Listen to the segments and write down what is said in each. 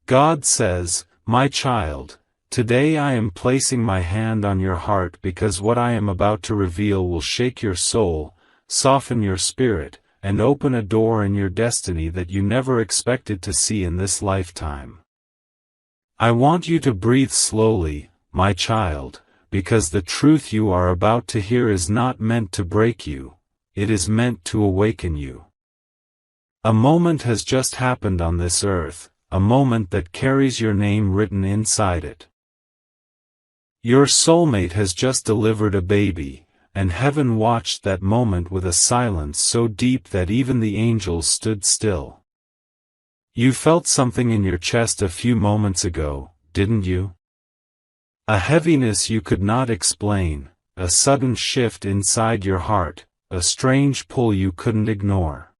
God says, "My child, today I am placing my hand on your heart because what I am about to reveal will shake your soul, soften your spirit, and open a door in your destiny that you never expected to see in this lifetime. I want you to breathe slowly, my child, because the truth you are about to hear is not meant to break you, it is meant to awaken you. A moment has just happened on this earth, a moment that carries your name written inside it. Your soulmate has just delivered a baby, and heaven watched that moment with a silence so deep that even the angels stood still. You felt something in your chest a few moments ago, didn't you? A heaviness you could not explain, a sudden shift inside your heart, a strange pull you couldn't ignore.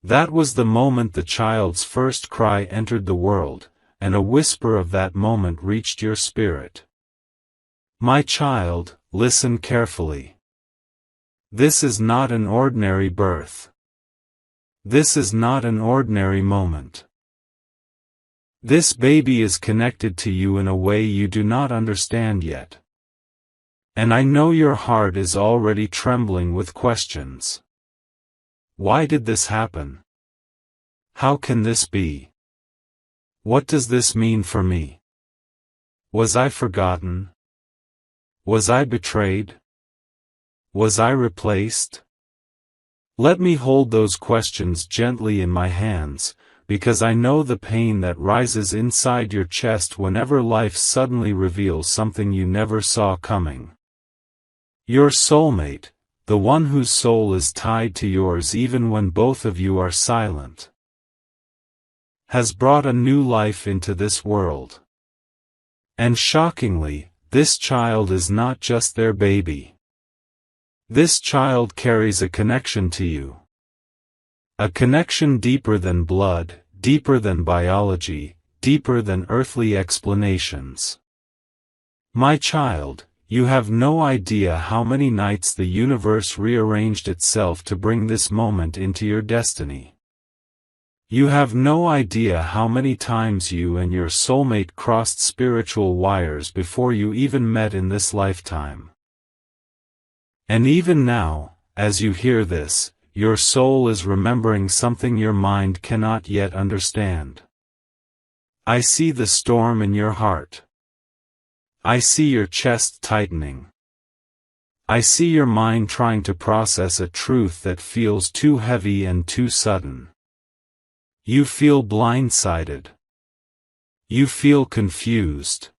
That was the moment the child's first cry entered the world, and a whisper of that moment reached your spirit. My child, listen carefully. This is not an ordinary birth. This is not an ordinary moment. This baby is connected to you in a way you do not understand yet. And I know your heart is already trembling with questions. Why did this happen? How can this be? What does this mean for me? Was I forgotten? Was I betrayed? Was I replaced? Let me hold those questions gently in my hands, because I know the pain that rises inside your chest whenever life suddenly reveals something you never saw coming. Your soulmate, the one whose soul is tied to yours even when both of you are silent, has brought a new life into this world. And shockingly, this child is not just their baby. This child carries a connection to you. A connection deeper than blood, deeper than biology, deeper than earthly explanations. My child, you have no idea how many nights the universe rearranged itself to bring this moment into your destiny. You have no idea how many times you and your soulmate crossed spiritual wires before you even met in this lifetime. And even now, as you hear this, your soul is remembering something your mind cannot yet understand. I see the storm in your heart. I see your chest tightening. I see your mind trying to process a truth that feels too heavy and too sudden. You feel blindsided. You feel confused.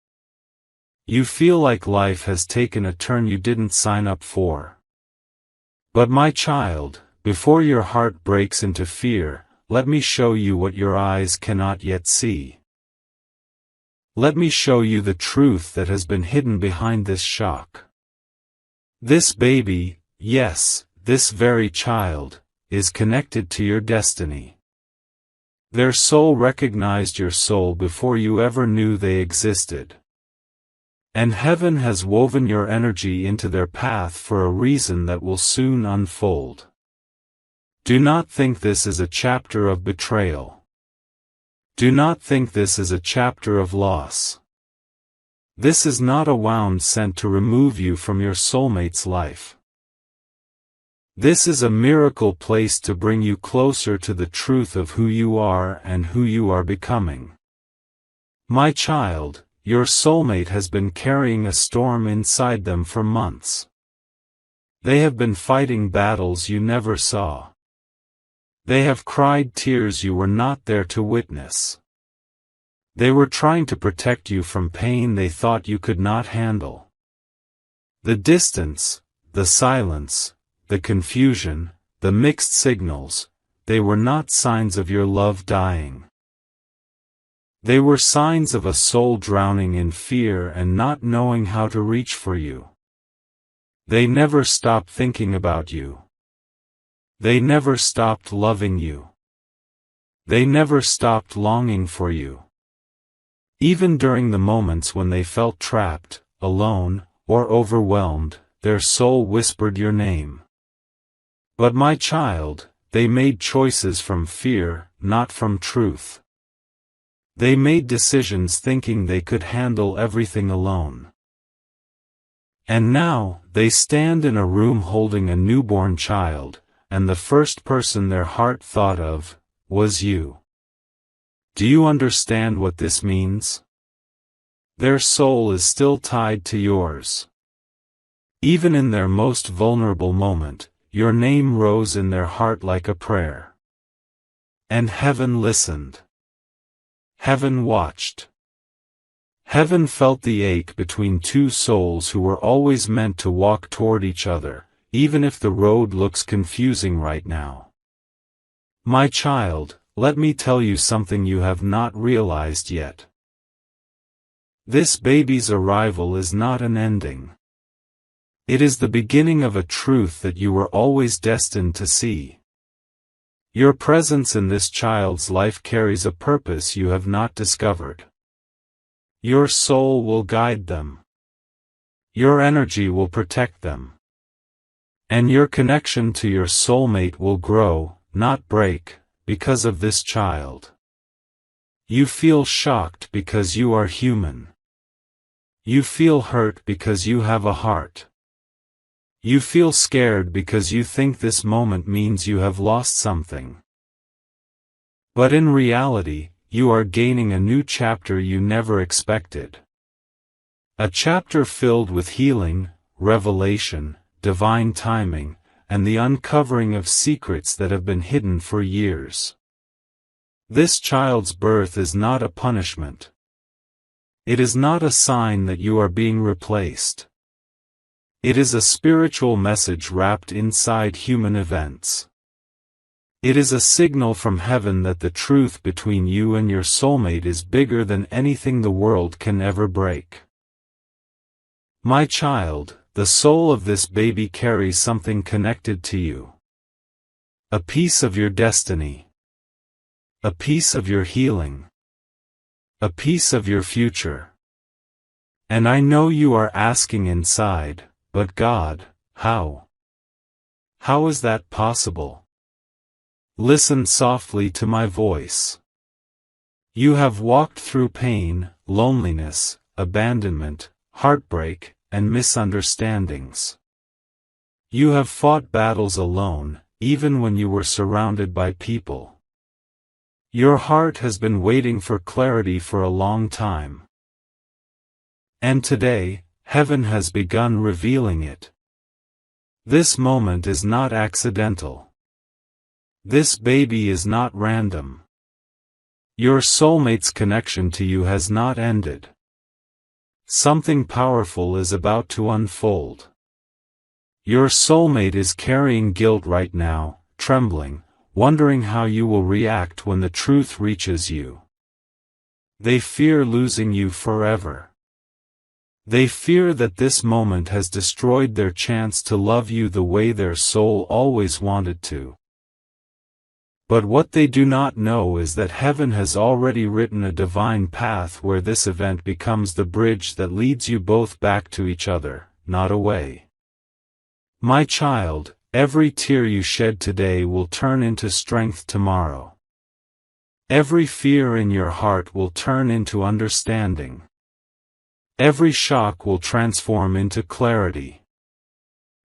You feel like life has taken a turn you didn't sign up for. But my child, before your heart breaks into fear, let me show you what your eyes cannot yet see. Let me show you the truth that has been hidden behind this shock. This baby, yes, this very child, is connected to your destiny. Their soul recognized your soul before you ever knew they existed. And heaven has woven your energy into their path for a reason that will soon unfold. Do not think this is a chapter of betrayal. Do not think this is a chapter of loss. This is not a wound sent to remove you from your soulmate's life. This is a miracle placed to bring you closer to the truth of who you are and who you are becoming. My child, your soulmate has been carrying a storm inside them for months. They have been fighting battles you never saw. They have cried tears you were not there to witness. They were trying to protect you from pain they thought you could not handle. The distance, the silence, the confusion, the mixed signals, they were not signs of your love dying. They were signs of a soul drowning in fear and not knowing how to reach for you. They never stopped thinking about you. They never stopped loving you. They never stopped longing for you. Even during the moments when they felt trapped, alone, or overwhelmed, their soul whispered your name. But my child, they made choices from fear, not from truth. They made decisions thinking they could handle everything alone. And now, they stand in a room holding a newborn child, and the first person their heart thought of was you. Do you understand what this means? Their soul is still tied to yours. Even in their most vulnerable moment, your name rose in their heart like a prayer. And heaven listened. Heaven watched. Heaven felt the ache between two souls who were always meant to walk toward each other, even if the road looks confusing right now. My child, let me tell you something you have not realized yet. This baby's arrival is not an ending. It is the beginning of a truth that you were always destined to see. Your presence in this child's life carries a purpose you have not discovered. Your soul will guide them. Your energy will protect them. And your connection to your soulmate will grow, not break, because of this child. You feel shocked because you are human. You feel hurt because you have a heart. You feel scared because you think this moment means you have lost something. But in reality, you are gaining a new chapter you never expected. A chapter filled with healing, revelation, divine timing, and the uncovering of secrets that have been hidden for years. This child's birth is not a punishment. It is not a sign that you are being replaced. It is a spiritual message wrapped inside human events. It is a signal from heaven that the truth between you and your soulmate is bigger than anything the world can ever break. My child, the soul of this baby carries something connected to you. A piece of your destiny. A piece of your healing. A piece of your future. And I know you are asking inside, but God, how? How is that possible? Listen softly to my voice. You have walked through pain, loneliness, abandonment, heartbreak, and misunderstandings. You have fought battles alone, even when you were surrounded by people. Your heart has been waiting for clarity for a long time. And today, heaven has begun revealing it. This moment is not accidental. This baby is not random. Your soulmate's connection to you has not ended. Something powerful is about to unfold. Your soulmate is carrying guilt right now, trembling, wondering how you will react when the truth reaches you. They fear losing you forever. They fear that this moment has destroyed their chance to love you the way their soul always wanted to. But what they do not know is that heaven has already written a divine path where this event becomes the bridge that leads you both back to each other, not away. My child, every tear you shed today will turn into strength tomorrow. Every fear in your heart will turn into understanding. Every shock will transform into clarity.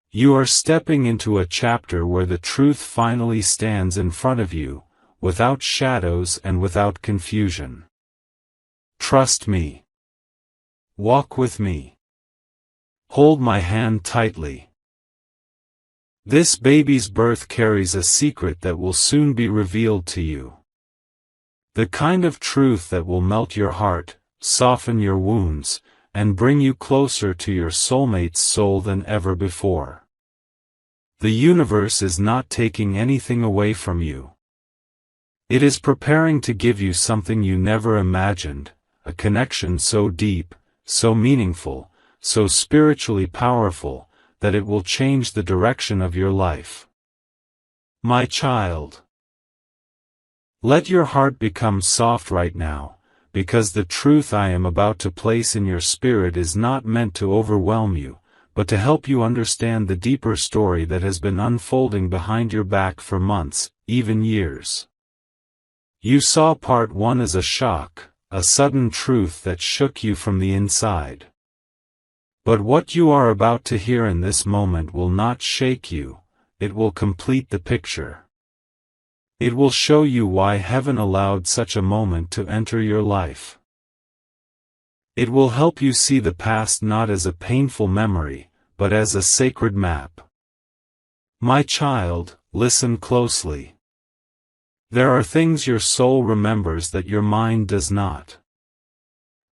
You are stepping into a chapter where the truth finally stands in front of you, without shadows and without confusion. Trust me. Walk with me. Hold my hand tightly. This baby's birth carries a secret that will soon be revealed to you. The kind of truth that will melt your heart, soften your wounds, and bring you closer to your soulmate's soul than ever before. The universe is not taking anything away from you. It is preparing to give you something you never imagined, a connection so deep, so meaningful, so spiritually powerful, that it will change the direction of your life. My child, let your heart become soft right now, because the truth I am about to place in your spirit is not meant to overwhelm you, but to help you understand the deeper story that has been unfolding behind your back for months, even years. You saw part 1 as a shock, a sudden truth that shook you from the inside. But what you are about to hear in this moment will not shake you, it will complete the picture. It will show you why heaven allowed such a moment to enter your life. It will help you see the past not as a painful memory, but as a sacred map. My child, listen closely. There are things your soul remembers that your mind does not.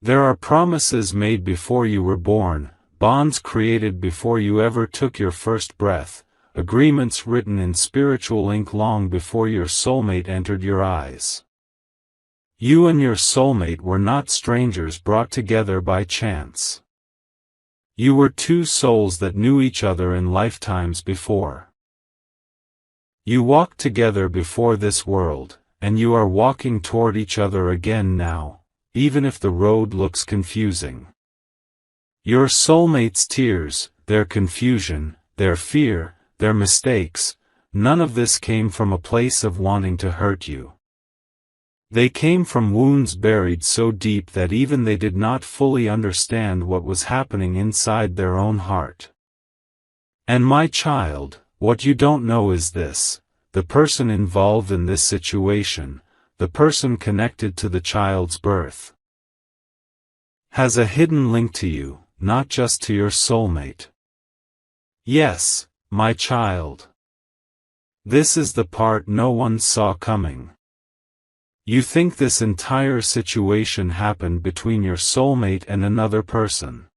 There are promises made before you were born, bonds created before you ever took your first breath, agreements written in spiritual ink long before your soulmate entered your eyes. You and your soulmate were not strangers brought together by chance. You were two souls that knew each other in lifetimes before. You walked together before this world, and you are walking toward each other again now, even if the road looks confusing. Your soulmate's tears, their confusion, their fear, their mistakes, none of this came from a place of wanting to hurt you. They came from wounds buried so deep that even they did not fully understand what was happening inside their own heart. And my child, what you don't know is this: the person involved in this situation, the person connected to the child's birth, has a hidden link to you, not just to your soulmate. Yes, my child. This is the part no one saw coming. You think this entire situation happened between your soulmate and another person.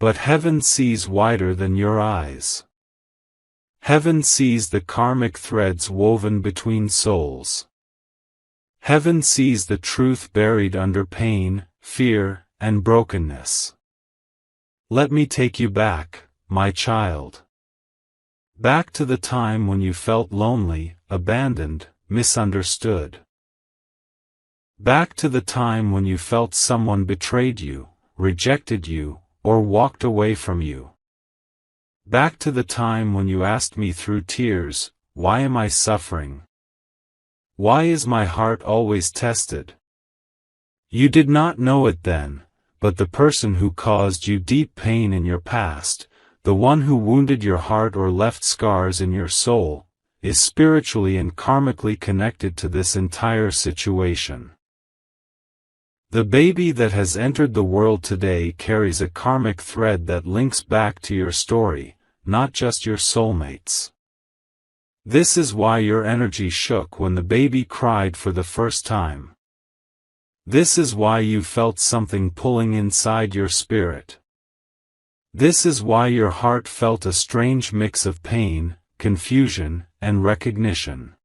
But heaven sees wider than your eyes. Heaven sees the karmic threads woven between souls. Heaven sees the truth buried under pain, fear, and brokenness. Let me take you back, my child. Back to the time when you felt lonely, abandoned, misunderstood. Back to the time when you felt someone betrayed you, rejected you, or walked away from you. Back to the time when you asked me through tears, why am I suffering? Why is my heart always tested? You did not know it then, but the person who caused you deep pain in your past, the one who wounded your heart or left scars in your soul, is spiritually and karmically connected to this entire situation. The baby that has entered the world today carries a karmic thread that links back to your story, not just your soulmate's. This is why your energy shook when the baby cried for the first time. This is why you felt something pulling inside your spirit. This is why your heart felt a strange mix of pain, confusion, and recognition.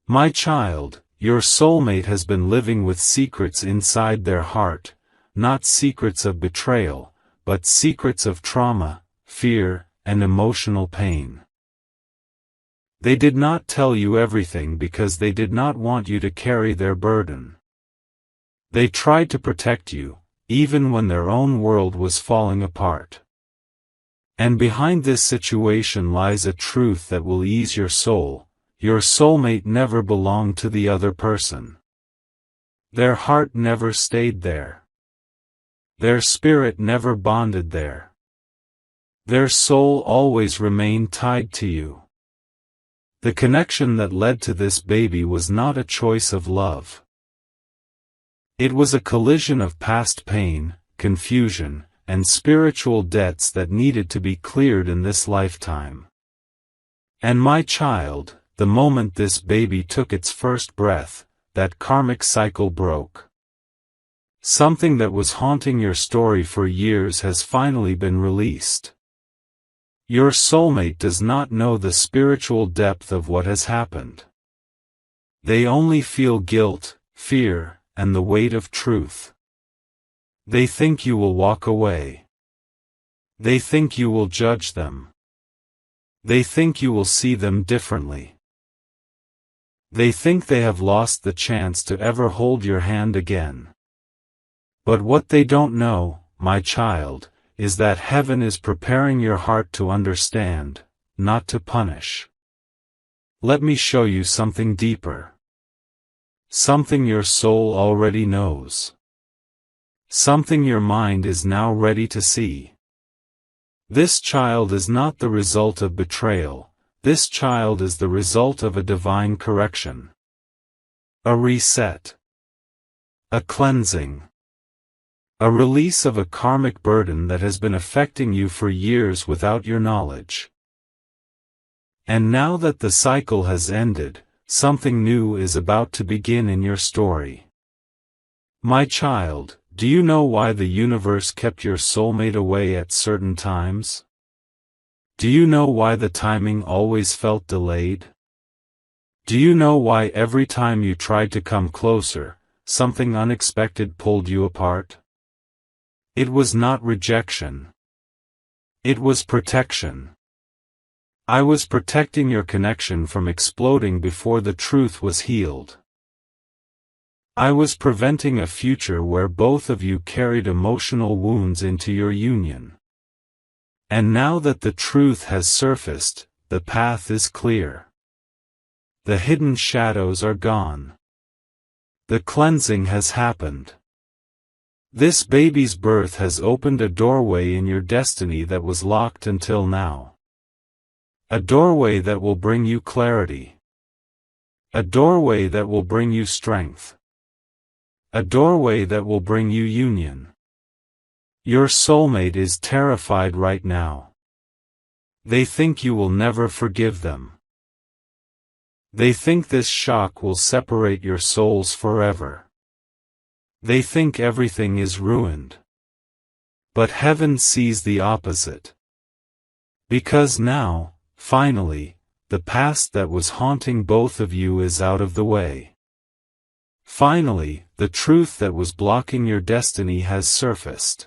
My child, your soulmate has been living with secrets inside their heart, not secrets of betrayal, but secrets of trauma, fear, and emotional pain. They did not tell you everything because they did not want you to carry their burden. They tried to protect you, even when their own world was falling apart. And behind this situation lies a truth that will ease your soul: your soulmate never belonged to the other person. Their heart never stayed there. Their spirit never bonded there. Their soul always remained tied to you. The connection that led to this baby was not a choice of love. It was a collision of past pain, confusion, and spiritual debts that needed to be cleared in this lifetime. And my child, the moment this baby took its first breath, that karmic cycle broke. Something that was haunting your story for years has finally been released. Your soulmate does not know the spiritual depth of what has happened. They only feel guilt, fear, and the weight of truth. They think you will walk away. They think you will judge them. They think you will see them differently. They think they have lost the chance to ever hold your hand again. But what they don't know, my child, is that heaven is preparing your heart to understand, not to punish. Let me show you something deeper. something your soul already knows. Something your mind is now ready to see. This child is not the result of betrayal, this child is the result of a divine correction. A reset. A cleansing. A release of a karmic burden that has been affecting you for years without your knowledge. And now that the cycle has ended, something new is about to begin in your story. My child, do you know why the universe kept your soulmate away at certain times? Do you know why the timing always felt delayed? Do you know why every time you tried to come closer, something unexpected pulled you apart? It was not rejection. It was protection. I was protecting your connection from exploding before the truth was healed. I was preventing a future where both of you carried emotional wounds into your union. And now that the truth has surfaced, the path is clear. The hidden shadows are gone. The cleansing has happened. This baby's birth has opened a doorway in your destiny that was locked until now. A doorway that will bring you clarity. A doorway that will bring you strength. A doorway that will bring you union. Your soulmate is terrified right now. They think you will never forgive them. They think this shock will separate your souls forever. They think everything is ruined. But heaven sees the opposite. Because now, finally, the past that was haunting both of you is out of the way. Finally, the truth that was blocking your destiny has surfaced.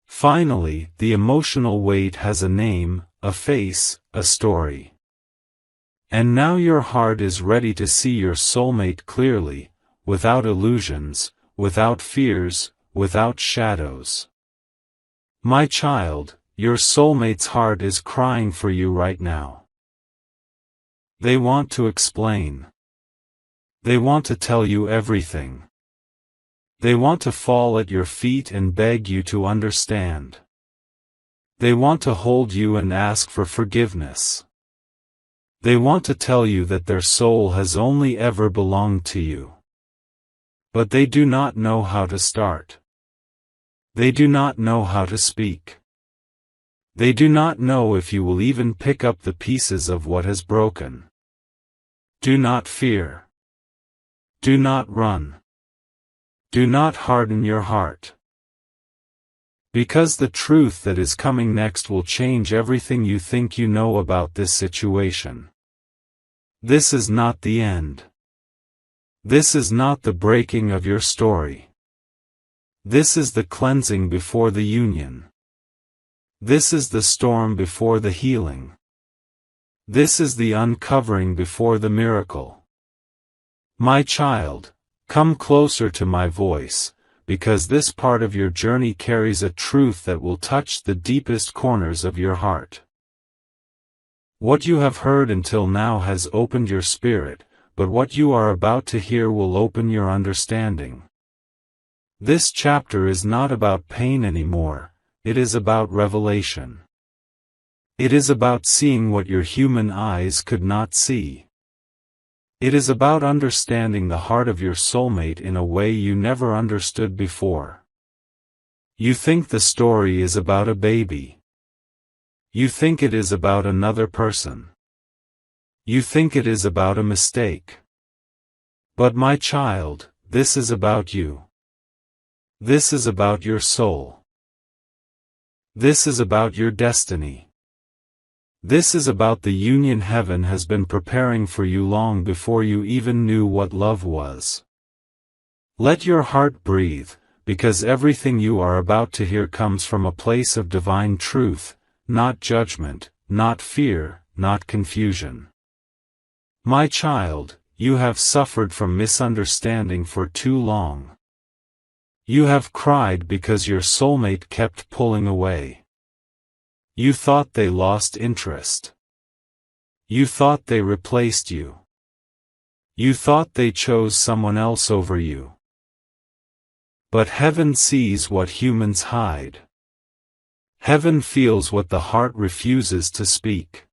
Finally, the emotional weight has a name, a face, a story. And now your heart is ready to see your soulmate clearly, without illusions, without fears, without shadows. My child, your soulmate's heart is crying for you right now. They want to explain. They want to tell you everything. They want to fall at your feet and beg you to understand. They want to hold you and ask for forgiveness. They want to tell you that their soul has only ever belonged to you. But they do not know how to start. They do not know how to speak. They do not know if you will even pick up the pieces of what has broken. Do not fear. Do not run. Do not harden your heart. Because the truth that is coming next will change everything you think you know about this situation. This is not the end. This is not the breaking of your story. This is the cleansing before the union. This is the storm before the healing. This is the uncovering before the miracle. My child, come closer to my voice, because this part of your journey carries a truth that will touch the deepest corners of your heart. What you have heard until now has opened your spirit, but what you are about to hear will open your understanding. This chapter is not about pain anymore, it is about revelation. It is about seeing what your human eyes could not see. It is about understanding the heart of your soulmate in a way you never understood before. You think the story is about a baby. You think it is about another person. You think it is about a mistake. But my child, this is about you. This is about your soul. This is about your destiny. This is about the union heaven has been preparing for you long before you even knew what love was. Let your heart breathe, because everything you are about to hear comes from a place of divine truth, not judgment, not fear, not confusion. My child, you have suffered from misunderstanding for too long. You have cried because your soulmate kept pulling away. You thought they lost interest. You thought they replaced you. You thought they chose someone else over you. But heaven sees what humans hide. Heaven feels what the heart refuses to speak.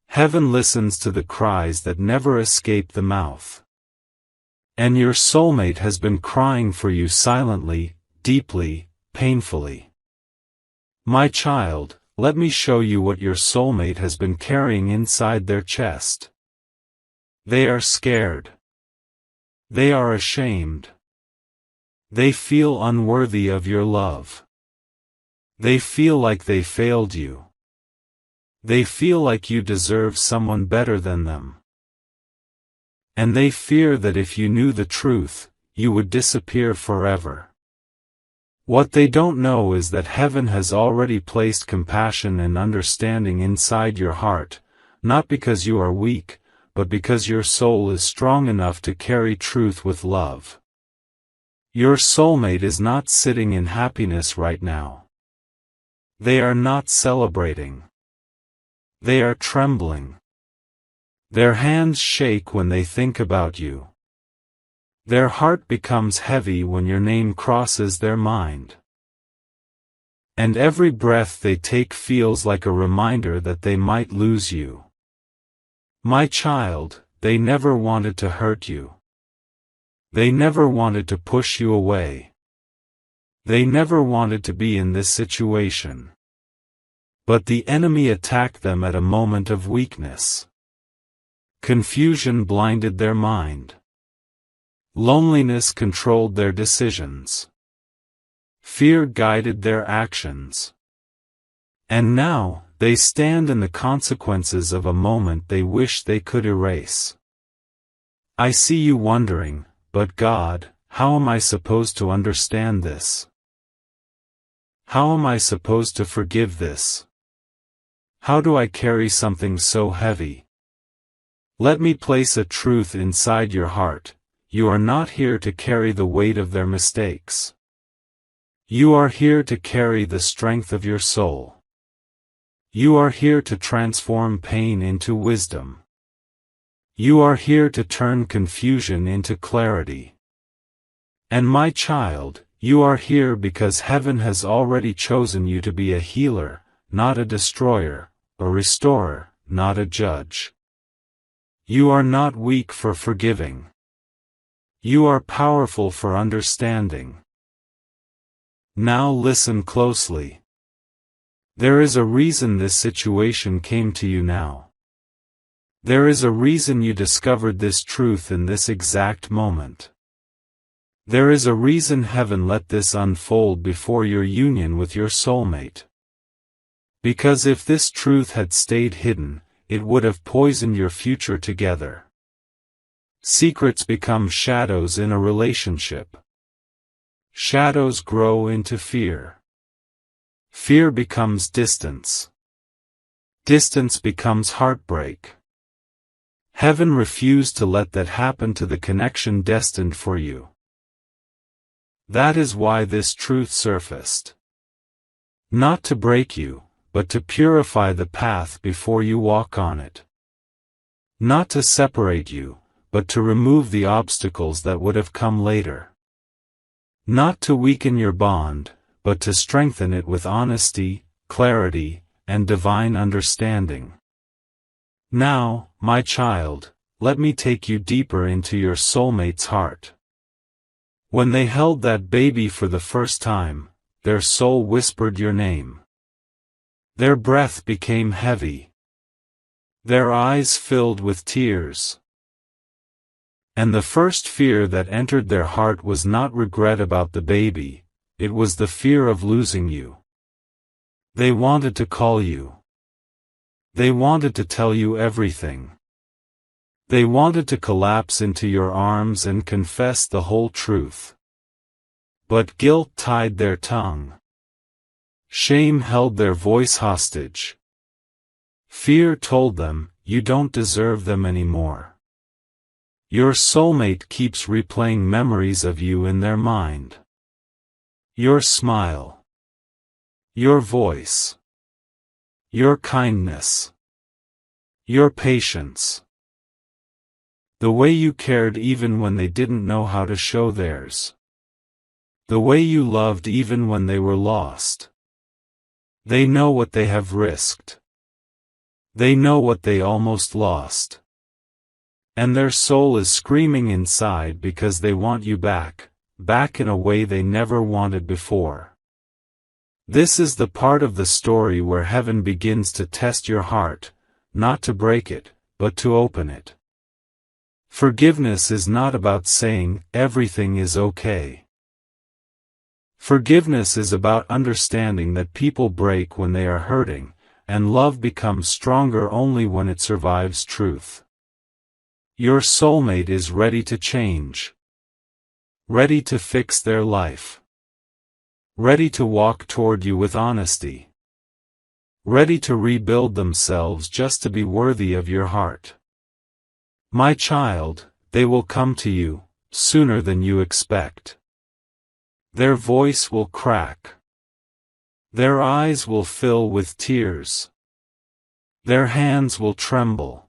Heaven listens to the cries that never escape the mouth. And your soulmate has been crying for you silently, deeply, painfully. My child, let me show you what your soulmate has been carrying inside their chest. They are scared. They are ashamed. They feel unworthy of your love. They feel like they failed you. They feel like you deserve someone better than them. And they fear that if you knew the truth, you would disappear forever. What they don't know is that heaven has already placed compassion and understanding inside your heart, not because you are weak, but because your soul is strong enough to carry truth with love. Your soulmate is not sitting in happiness right now. They are not celebrating. They are trembling. Their hands shake when they think about you. Their heart becomes heavy when your name crosses their mind. And every breath they take feels like a reminder that they might lose you. My child, they never wanted to hurt you. They never wanted to push you away. They never wanted to be in this situation. But the enemy attacked them at a moment of weakness. Confusion blinded their mind. Loneliness controlled their decisions. Fear guided their actions. And now, they stand in the consequences of a moment they wish they could erase. I see you wondering, but God, how am I supposed to understand this? How am I supposed to forgive this? How do I carry something so heavy? Let me place a truth inside your heart. You are not here to carry the weight of their mistakes. You are here to carry the strength of your soul. You are here to transform pain into wisdom. You are here to turn confusion into clarity. And my child, you are here because heaven has already chosen you to be a healer, not a destroyer, a restorer, not a judge. You are not weak for forgiving. You are powerful for understanding. Now listen closely. There is a reason this situation came to you now. There is a reason you discovered this truth in this exact moment. There is a reason heaven let this unfold before your union with your soulmate. Because if this truth had stayed hidden, it would have poisoned your future together. Secrets become shadows in a relationship. Shadows grow into fear. Fear becomes distance. Distance becomes heartbreak. Heaven refused to let that happen to the connection destined for you. That is why this truth surfaced. Not to break you, but to purify the path before you walk on it. Not to separate you, but to remove the obstacles that would have come later. Not to weaken your bond, but to strengthen it with honesty, clarity, and divine understanding. Now, my child, let me take you deeper into your soulmate's heart. When they held that baby for the first time, their soul whispered your name. Their breath became heavy. Their eyes filled with tears. And the first fear that entered their heart was not regret about the baby, it was the fear of losing you. They wanted to call you. They wanted to tell you everything. They wanted to collapse into your arms and confess the whole truth. But guilt tied their tongue. Shame held their voice hostage. Fear told them, you don't deserve them anymore. Your soulmate keeps replaying memories of you in their mind. Your smile. Your voice. Your kindness. Your patience. The way you cared even when they didn't know how to show theirs. The way you loved even when they were lost. They know what they have risked. They know what they almost lost. And their soul is screaming inside because they want you back, back in a way they never wanted before. This is the part of the story where heaven begins to test your heart, not to break it, but to open it. Forgiveness is not about saying, everything is okay. Forgiveness is about understanding that people break when they are hurting, and love becomes stronger only when it survives truth. Your soulmate is ready to change. Ready to fix their life. Ready to walk toward you with honesty. Ready to rebuild themselves just to be worthy of your heart. My child, they will come to you, sooner than you expect. Their voice will crack. Their eyes will fill with tears. Their hands will tremble.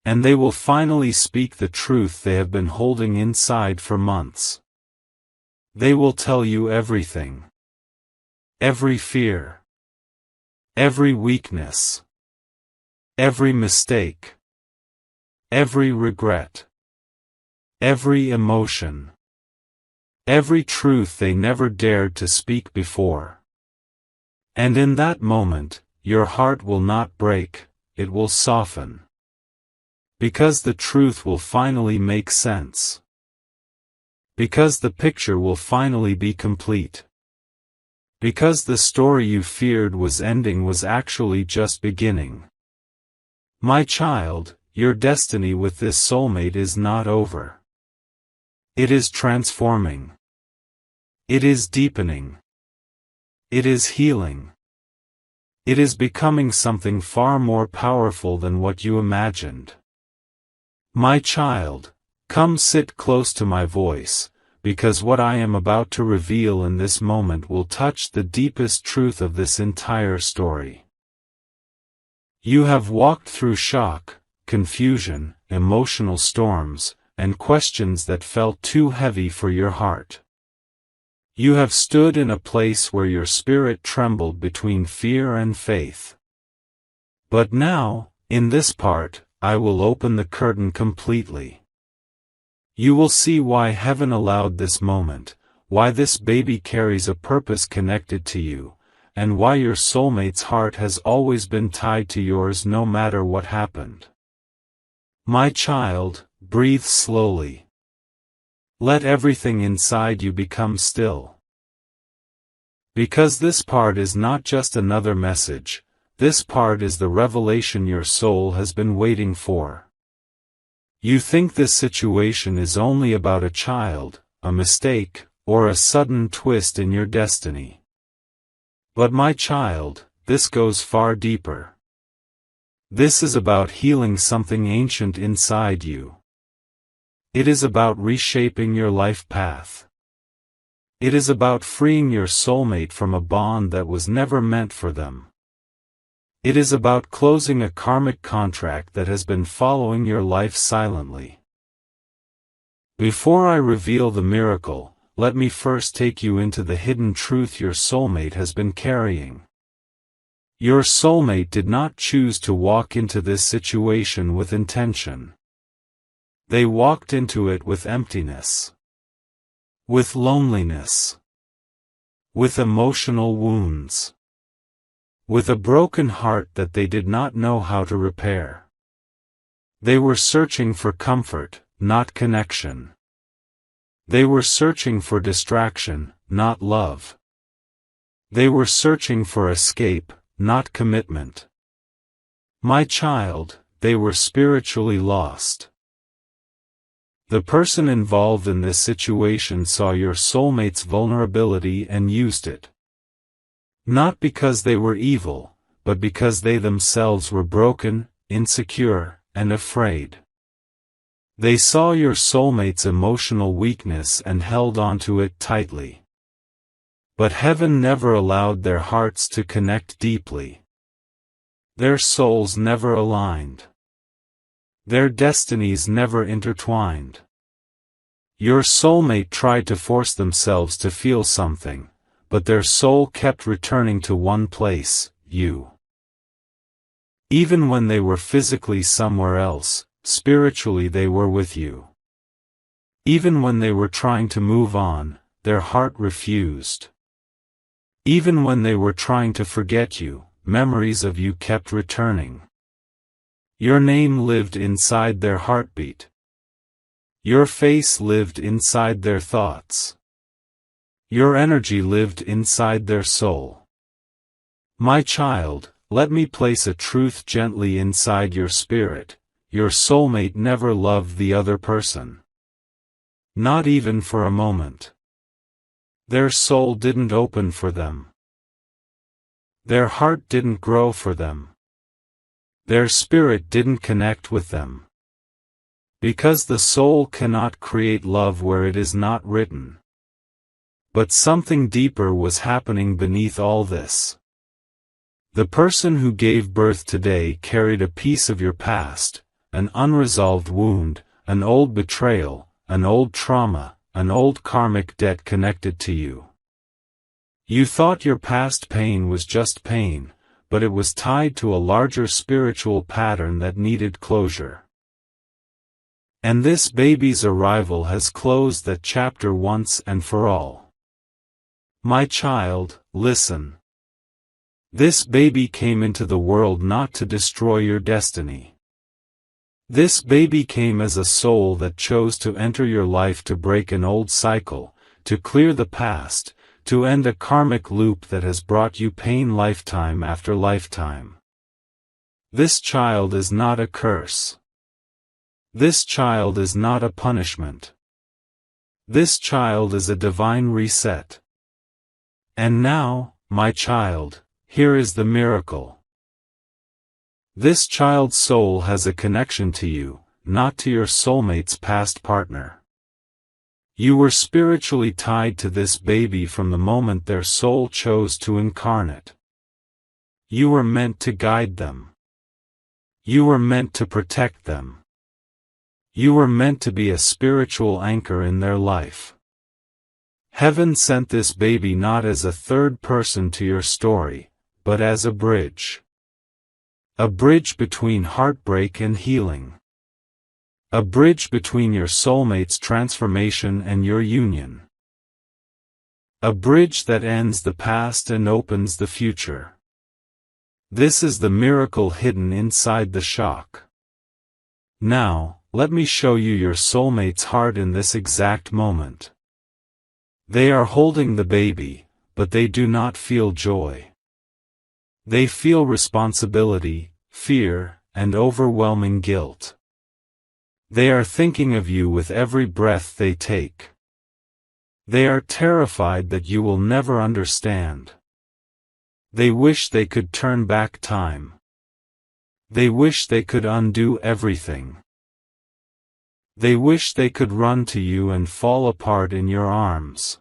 And they will finally speak the truth they have been holding inside for months. They will tell you everything. Every fear. Every weakness. Every mistake. Every regret. Every emotion. Every truth they never dared to speak before. And in that moment, your heart will not break, it will soften. Because the truth will finally make sense. Because the picture will finally be complete. Because the story you feared was ending was actually just beginning. My child, your destiny with this soulmate is not over. It is transforming. It is deepening. It is healing. It is becoming something far more powerful than what you imagined. My child, come sit close to my voice, because what I am about to reveal in this moment will touch the deepest truth of this entire story. You have walked through shock, confusion, emotional storms, and questions that felt too heavy for your heart. You have stood in a place where your spirit trembled between fear and faith. But now, in this part, I will open the curtain completely. You will see why heaven allowed this moment, why this baby carries a purpose connected to you, and why your soulmate's heart has always been tied to yours no matter what happened. My child, breathe slowly. Let everything inside you become still. Because this part is not just another message, this part is the revelation your soul has been waiting for. You think this situation is only about a child, a mistake, or a sudden twist in your destiny. But my child, this goes far deeper. This is about healing something ancient inside you. It is about reshaping your life path. It is about freeing your soulmate from a bond that was never meant for them. It is about closing a karmic contract that has been following your life silently. Before I reveal the miracle, let me first take you into the hidden truth your soulmate has been carrying. Your soulmate did not choose to walk into this situation with intention. They walked into it with emptiness. With loneliness. With emotional wounds. With a broken heart that they did not know how to repair. They were searching for comfort, not connection. They were searching for distraction, not love. They were searching for escape, not commitment. My child, they were spiritually lost. The person involved in this situation saw your soulmate's vulnerability and used it. Not because they were evil, but because they themselves were broken, insecure, and afraid. They saw your soulmate's emotional weakness and held onto it tightly. But heaven never allowed their hearts to connect deeply. Their souls never aligned. Their destinies never intertwined. Your soulmate tried to force themselves to feel something, but their soul kept returning to one place, you. Even when they were physically somewhere else, spiritually they were with you. Even when they were trying to move on, their heart refused. Even when they were trying to forget you, memories of you kept returning. Your name lived inside their heartbeat. Your face lived inside their thoughts. Your energy lived inside their soul. My child, let me place a truth gently inside your spirit. Your soulmate never loved the other person. Not even for a moment. Their soul didn't open for them. Their heart didn't grow for them. Their spirit didn't connect with them. Because the soul cannot create love where it is not written. But something deeper was happening beneath all this. The person who gave birth today carried a piece of your past, an unresolved wound, an old betrayal, an old trauma, an old karmic debt connected to you. You thought your past pain was just pain, but it was tied to a larger spiritual pattern that needed closure. And this baby's arrival has closed that chapter once and for all. My child, listen. This baby came into the world not to destroy your destiny. This baby came as a soul that chose to enter your life to break an old cycle, to clear the past, to end a karmic loop that has brought you pain lifetime after lifetime. This child is not a curse. This child is not a punishment. This child is a divine reset. And now, my child, here is the miracle. This child's soul has a connection to you, not to your soulmate's past partner. You were spiritually tied to this baby from the moment their soul chose to incarnate. You were meant to guide them. You were meant to protect them. You were meant to be a spiritual anchor in their life. Heaven sent this baby not as a third person to your story, but as a bridge. A bridge between heartbreak and healing. A bridge between your soulmate's transformation and your union. A bridge that ends the past and opens the future. This is the miracle hidden inside the shock. Now, let me show you your soulmate's heart in this exact moment. They are holding the baby, but they do not feel joy. They feel responsibility, fear, and overwhelming guilt. They are thinking of you with every breath they take. They are terrified that you will never understand. They wish they could turn back time. They wish they could undo everything. They wish they could run to you and fall apart in your arms.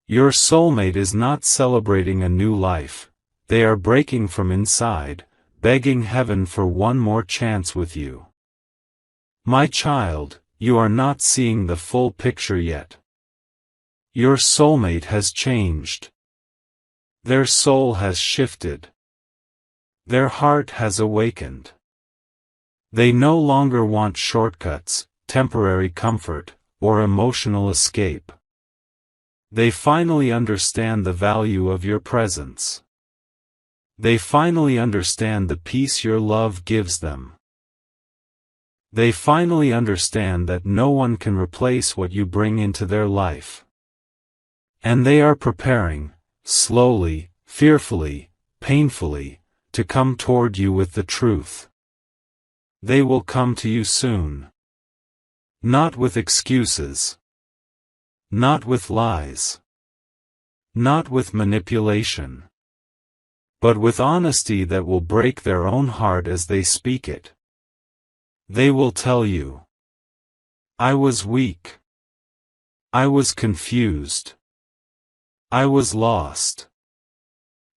Your soulmate is not celebrating a new life. They are breaking from inside, begging heaven for one more chance with you. My child, you are not seeing the full picture yet. Your soulmate has changed. Their soul has shifted. Their heart has awakened. They no longer want shortcuts, temporary comfort, or emotional escape. They finally understand the value of your presence. They finally understand the peace your love gives them. They finally understand that no one can replace what you bring into their life. And they are preparing, slowly, fearfully, painfully, to come toward you with the truth. They will come to you soon. Not with excuses. Not with lies. Not with manipulation. But with honesty that will break their own heart as they speak it. They will tell you, I was weak. I was confused. I was lost.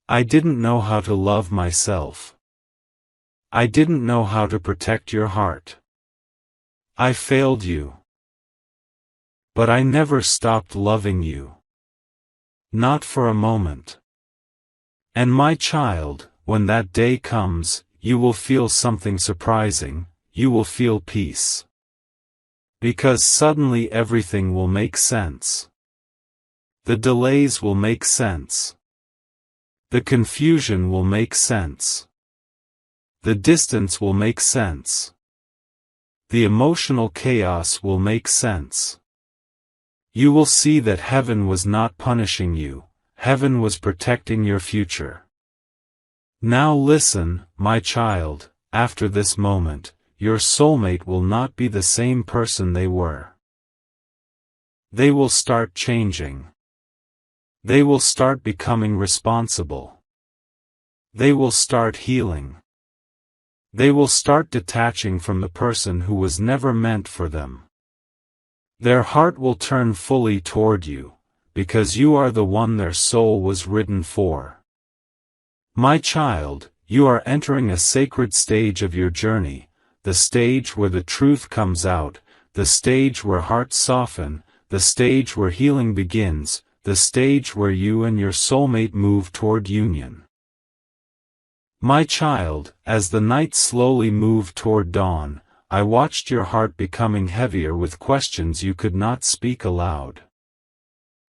I didn't know how to love myself. I didn't know how to protect your heart. I failed you. But I never stopped loving you. Not for a moment. And my child, when that day comes, you will feel something surprising, you will feel peace. Because suddenly everything will make sense. The delays will make sense. The confusion will make sense. The distance will make sense. The emotional chaos will make sense. You will see that heaven was not punishing you, heaven was protecting your future. Now listen, my child, after this moment, your soulmate will not be the same person they were. They will start changing. They will start becoming responsible. They will start healing. They will start detaching from the person who was never meant for them. Their heart will turn fully toward you, because you are the one their soul was written for. My child, you are entering a sacred stage of your journey, the stage where the truth comes out, the stage where hearts soften, the stage where healing begins, the stage where you and your soulmate move toward union. My child, as the night slowly moved toward dawn, I watched your heart becoming heavier with questions you could not speak aloud.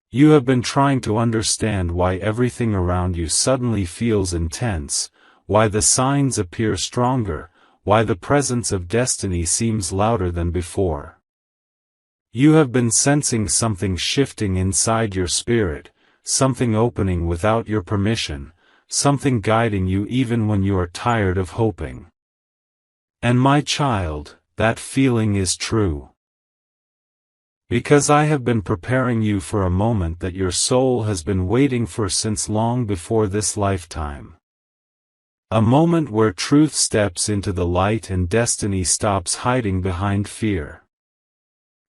You have been trying to understand why everything around you suddenly feels intense, why the signs appear stronger, why the presence of destiny seems louder than before. You have been sensing something shifting inside your spirit, something opening without your permission, something guiding you even when you are tired of hoping. And my child, that feeling is true. Because I have been preparing you for a moment that your soul has been waiting for since long before this lifetime. A moment where truth steps into the light and destiny stops hiding behind fear.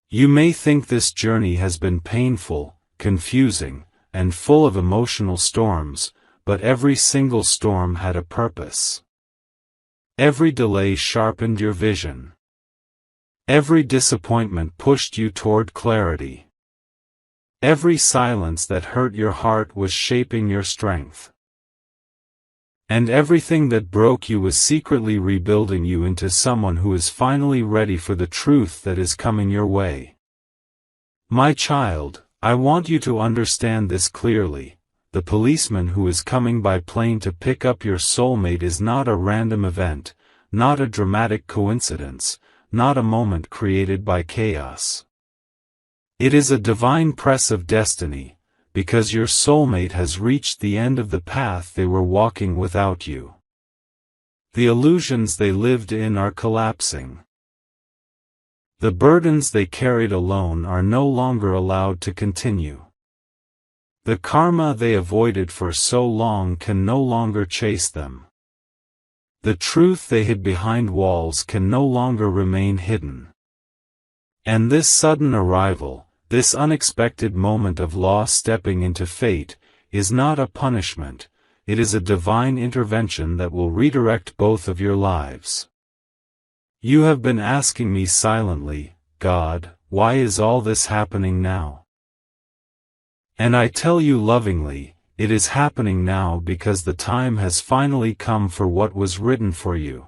You may think this journey has been painful, confusing, and full of emotional storms, but every single storm had a purpose. Every delay sharpened your vision. Every disappointment pushed you toward clarity. Every silence that hurt your heart was shaping your strength. And everything that broke you was secretly rebuilding you into someone who is finally ready for the truth that is coming your way. My child, I want you to understand this clearly. The policeman who is coming by plane to pick up your soulmate is not a random event, not a dramatic coincidence, not a moment created by chaos. It is a divine press of destiny, because your soulmate has reached the end of the path they were walking without you. The illusions they lived in are collapsing. The burdens they carried alone are no longer allowed to continue. The karma they avoided for so long can no longer chase them. The truth they hid behind walls can no longer remain hidden. And this sudden arrival, this unexpected moment of loss stepping into fate, is not a punishment, it is a divine intervention that will redirect both of your lives. You have been asking me silently, God, why is all this happening now? And I tell you lovingly, it is happening now because the time has finally come for what was written for you.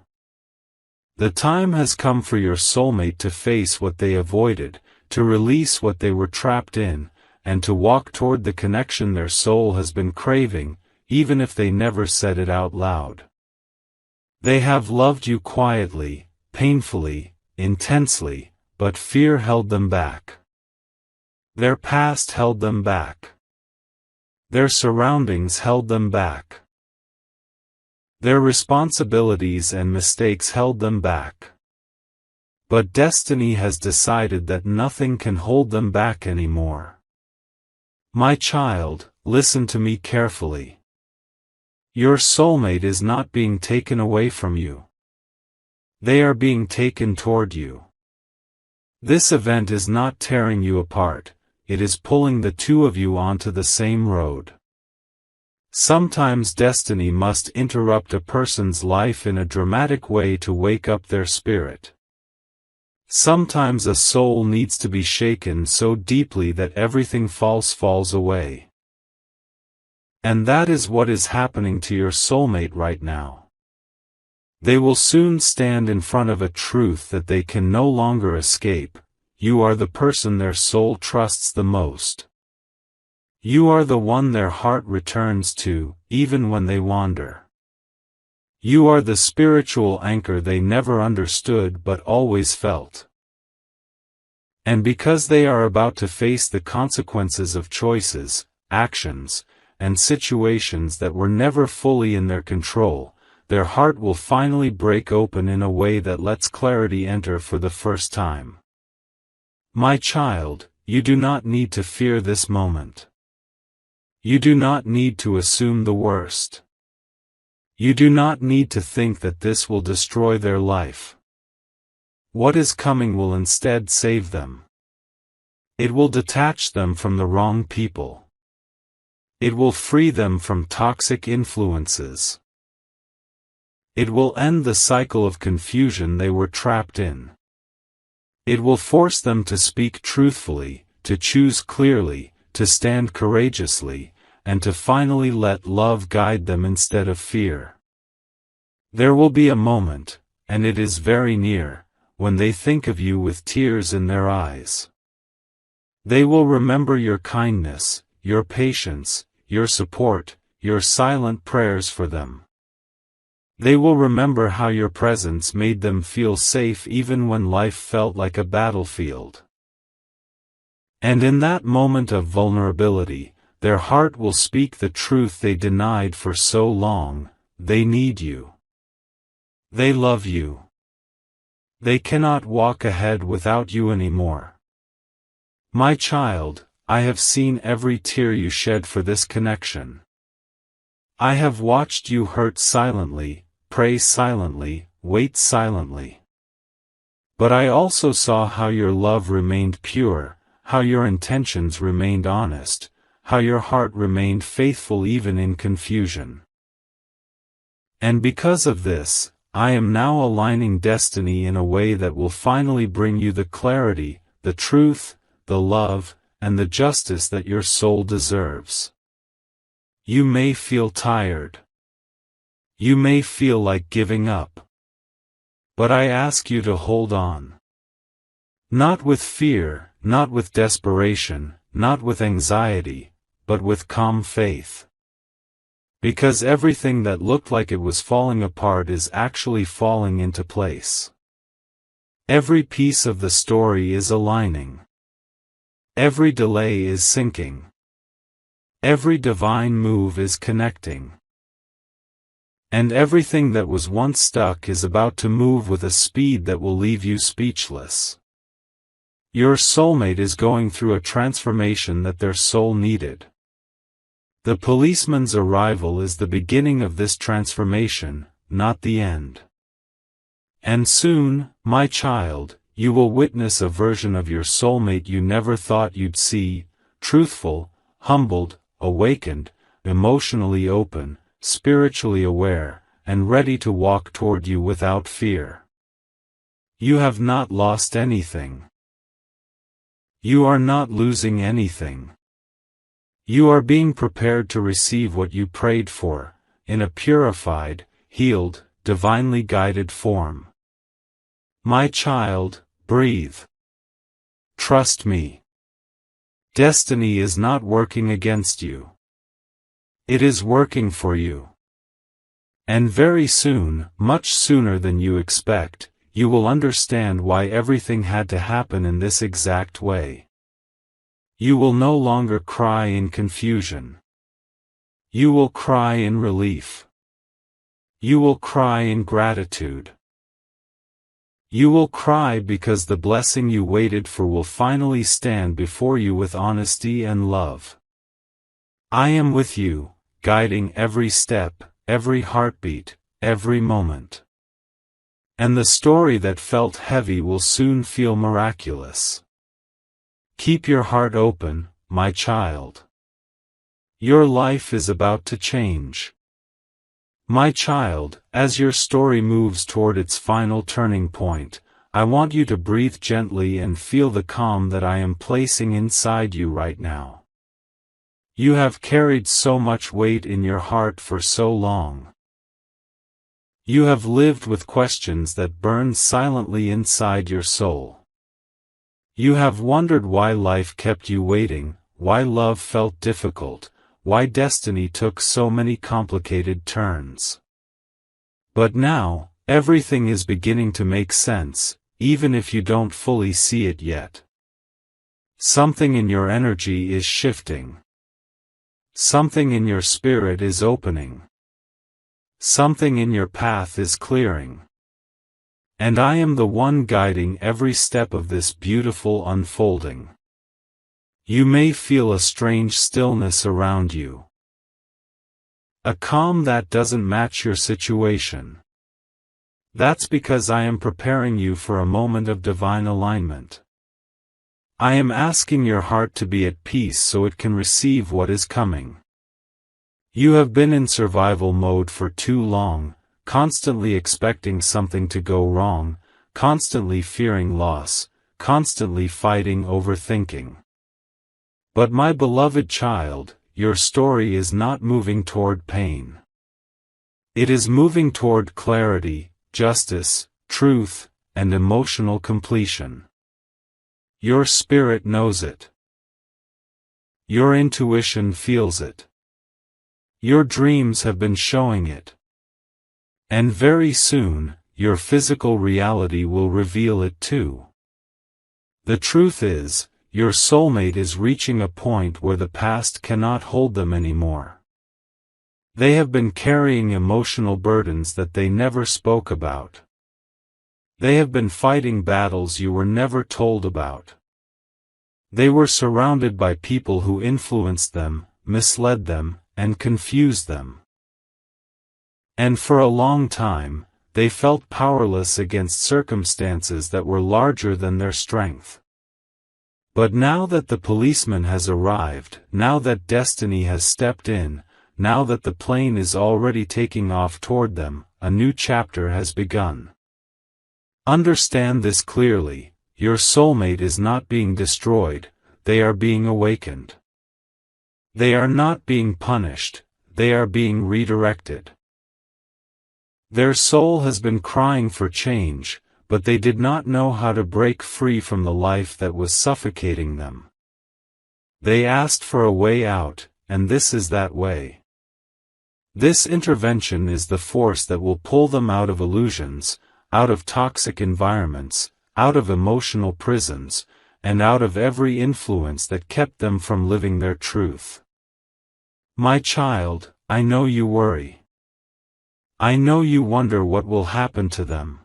The time has come for your soulmate to face what they avoided, to release what they were trapped in, and to walk toward the connection their soul has been craving, even if they never said it out loud. They have loved you quietly, painfully, intensely, but fear held them back. Their past held them back. Their surroundings held them back. Their responsibilities and mistakes held them back. But destiny has decided that nothing can hold them back anymore. My child, listen to me carefully. Your soulmate is not being taken away from you. They are being taken toward you. This event is not tearing you apart, it is pulling the two of you onto the same road. Sometimes destiny must interrupt a person's life in a dramatic way to wake up their spirit. Sometimes a soul needs to be shaken so deeply that everything falls away. And that is what is happening to your soulmate right now. They will soon stand in front of a truth that they can no longer escape. You are the person their soul trusts the most. You are the one their heart returns to, even when they wander. You are the spiritual anchor they never understood but always felt. And because they are about to face the consequences of choices, actions, and situations that were never fully in their control, their heart will finally break open in a way that lets clarity enter for the first time. My child, you do not need to fear this moment. You do not need to assume the worst. You do not need to think that this will destroy their life. What is coming will instead save them. It will detach them from the wrong people. It will free them from toxic influences. It will end the cycle of confusion they were trapped in. It will force them to speak truthfully, to choose clearly, to stand courageously, and to finally let love guide them instead of fear. There will be a moment, and it is very near, when they think of you with tears in their eyes. They will remember your kindness, your patience, your support, your silent prayers for them. They will remember how your presence made them feel safe even when life felt like a battlefield. And in that moment of vulnerability, their heart will speak the truth they denied for so long: they need you. They love you. They cannot walk ahead without you anymore. My child, I have seen every tear you shed for this connection. I have watched you hurt silently, pray silently, wait silently. But I also saw how your love remained pure, how your intentions remained honest, how your heart remained faithful even in confusion. And because of this, I am now aligning destiny in a way that will finally bring you the clarity, the truth, the love, and the justice that your soul deserves. You may feel tired. You may feel like giving up. But I ask you to hold on. Not with fear, not with desperation, not with anxiety, but with calm faith. Because everything that looked like it was falling apart is actually falling into place. Every piece of the story is aligning. Every delay is syncing. Every divine move is connecting. And everything that was once stuck is about to move with a speed that will leave you speechless. Your soulmate is going through a transformation that their soul needed. The policeman's arrival is the beginning of this transformation, not the end. And soon, my child, you will witness a version of your soulmate you never thought you'd see: truthful, humbled, awakened, emotionally open, spiritually aware, and ready to walk toward you without fear. You have not lost anything. You are not losing anything. You are being prepared to receive what you prayed for, in a purified, healed, divinely guided form. My child, breathe. Trust me. Destiny is not working against you. It is working for you. And very soon, much sooner than you expect, you will understand why everything had to happen in this exact way. You will no longer cry in confusion. You will cry in relief. You will cry in gratitude. You will cry because the blessing you waited for will finally stand before you with honesty and love. I am with you, guiding every step, every heartbeat, every moment. And the story that felt heavy will soon feel miraculous. Keep your heart open, my child. Your life is about to change. My child, as your story moves toward its final turning point, I want you to breathe gently and feel the calm that I am placing inside you right now. You have carried so much weight in your heart for so long. You have lived with questions that burn silently inside your soul. You have wondered why life kept you waiting, why love felt difficult, why destiny took so many complicated turns. But now, everything is beginning to make sense, even if you don't fully see it yet. Something in your energy is shifting. Something in your spirit is opening. Something in your path is clearing. And I am the one guiding every step of this beautiful unfolding. You may feel a strange stillness around you. A calm that doesn't match your situation. That's because I am preparing you for a moment of divine alignment. I am asking your heart to be at peace so it can receive what is coming. You have been in survival mode for too long, constantly expecting something to go wrong, constantly fearing loss, constantly fighting overthinking. But my beloved child, your story is not moving toward pain. It is moving toward clarity, justice, truth, and emotional completion. Your spirit knows it. Your intuition feels it. Your dreams have been showing it. And very soon, your physical reality will reveal it too. The truth is, your soulmate is reaching a point where the past cannot hold them anymore. They have been carrying emotional burdens that they never spoke about. They have been fighting battles you were never told about. They were surrounded by people who influenced them, misled them, and confused them. And for a long time, they felt powerless against circumstances that were larger than their strength. But now that the policeman has arrived, now that destiny has stepped in, now that the plane is already taking off toward them, a new chapter has begun. Understand this clearly, your soulmate is not being destroyed, they are being awakened. They are not being punished, they are being redirected. Their soul has been crying for change, but they did not know how to break free from the life that was suffocating them. They asked for a way out, and this is that way. This intervention is the force that will pull them out of illusions, out of toxic environments, out of emotional prisons, and out of every influence that kept them from living their truth. My child, I know you worry. I know you wonder what will happen to them.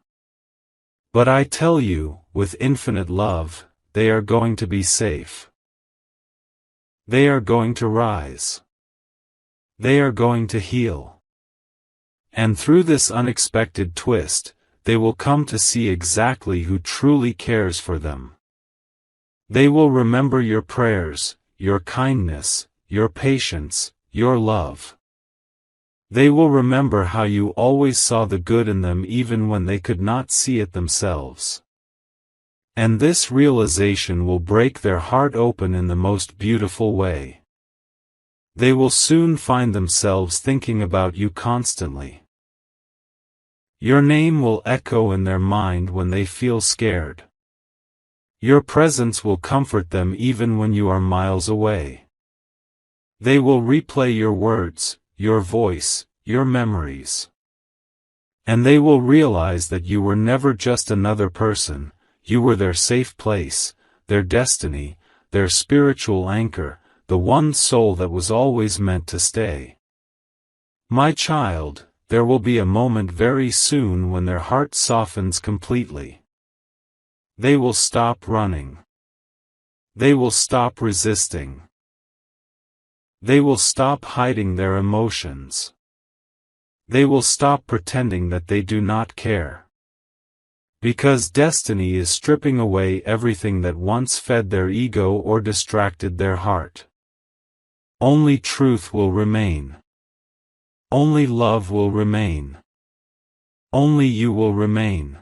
But I tell you, with infinite love, they are going to be safe. They are going to rise. They are going to heal. And through this unexpected twist, they will come to see exactly who truly cares for them. They will remember your prayers, your kindness, your patience, your love. They will remember how you always saw the good in them even when they could not see it themselves. And this realization will break their heart open in the most beautiful way. They will soon find themselves thinking about you constantly. Your name will echo in their mind when they feel scared. Your presence will comfort them even when you are miles away. They will replay your words, your voice, your memories. And they will realize that you were never just another person, you were their safe place, their destiny, their spiritual anchor, the one soul that was always meant to stay. My child, there will be a moment very soon when their heart softens completely. They will stop running. They will stop resisting. They will stop hiding their emotions. They will stop pretending that they do not care. Because destiny is stripping away everything that once fed their ego or distracted their heart. Only truth will remain. Only love will remain. Only you will remain.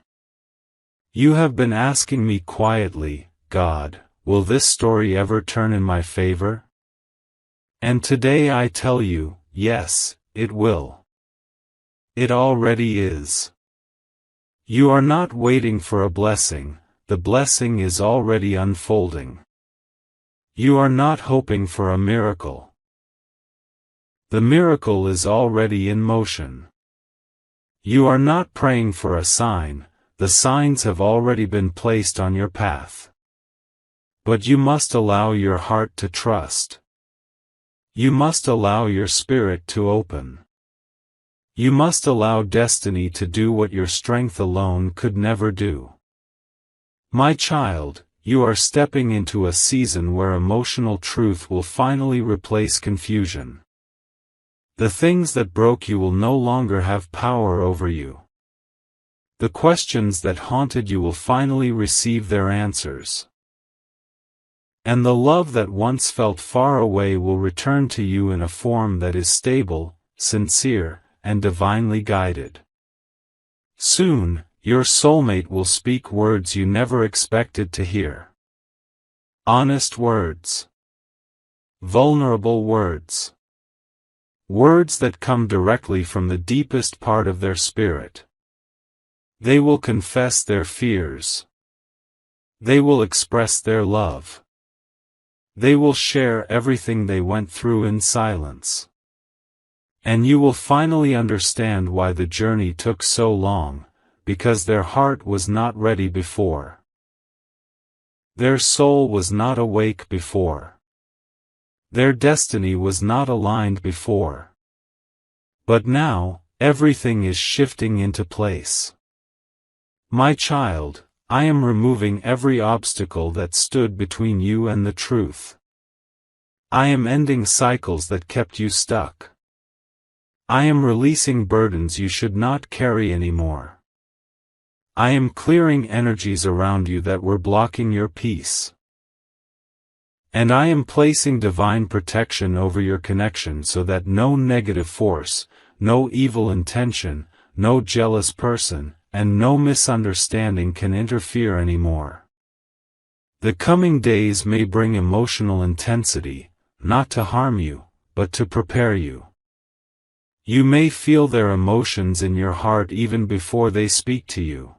You have been asking me quietly, God, will this story ever turn in my favor? And today I tell you, yes, it will. It already is. You are not waiting for a blessing, the blessing is already unfolding. You are not hoping for a miracle. The miracle is already in motion. You are not praying for a sign, the signs have already been placed on your path. But you must allow your heart to trust. You must allow your spirit to open. You must allow destiny to do what your strength alone could never do. My child, you are stepping into a season where emotional truth will finally replace confusion. The things that broke you will no longer have power over you. The questions that haunted you will finally receive their answers. And the love that once felt far away will return to you in a form that is stable, sincere, and divinely guided. Soon, your soulmate will speak words you never expected to hear. Honest words. Vulnerable words. Words that come directly from the deepest part of their spirit. They will confess their fears. They will express their love. They will share everything they went through in silence. And you will finally understand why the journey took so long, because their heart was not ready before. Their soul was not awake before. Their destiny was not aligned before. But now, everything is shifting into place. My child, I am removing every obstacle that stood between you and the truth. I am ending cycles that kept you stuck. I am releasing burdens you should not carry anymore. I am clearing energies around you that were blocking your peace. And I am placing divine protection over your connection so that no negative force, no evil intention, no jealous person, and no misunderstanding can interfere anymore. The coming days may bring emotional intensity, not to harm you, but to prepare you. You may feel their emotions in your heart even before they speak to you.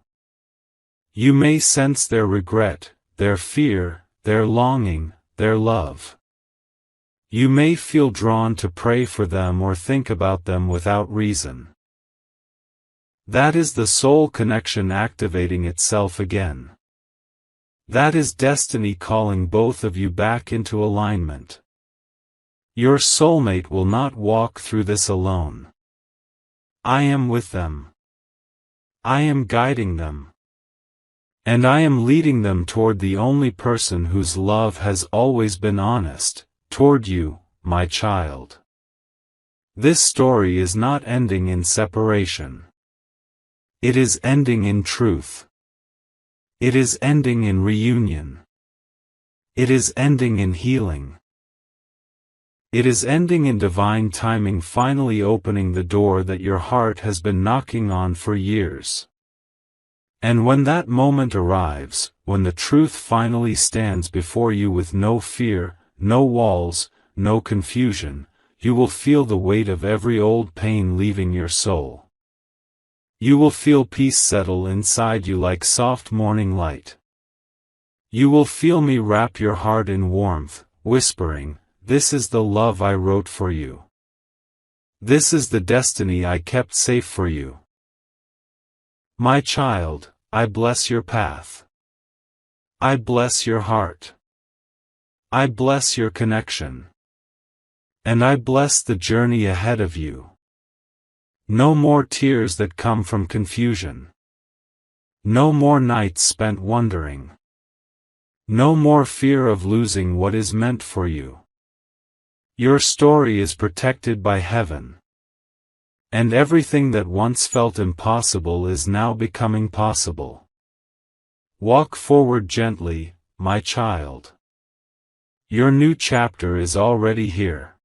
You may sense their regret, their fear, their longing, their love. You may feel drawn to pray for them or think about them without reason. That is the soul connection activating itself again. That is destiny calling both of you back into alignment. Your soulmate will not walk through this alone. I am with them. I am guiding them. And I am leading them toward the only person whose love has always been honest, toward you, my child. This story is not ending in separation. It is ending in truth. It is ending in reunion. It is ending in healing. It is ending in divine timing, finally opening the door that your heart has been knocking on for years. And when that moment arrives, when the truth finally stands before you with no fear, no walls, no confusion, you will feel the weight of every old pain leaving your soul. You will feel peace settle inside you like soft morning light. You will feel me wrap your heart in warmth, whispering, "This is the love I wrote for you. This is the destiny I kept safe for you." My child, I bless your path. I bless your heart. I bless your connection. And I bless the journey ahead of you. No more tears that come from confusion. No more nights spent wondering. No more fear of losing what is meant for you. Your story is protected by heaven. And everything that once felt impossible is now becoming possible. Walk forward gently, my child. Your new chapter is already here.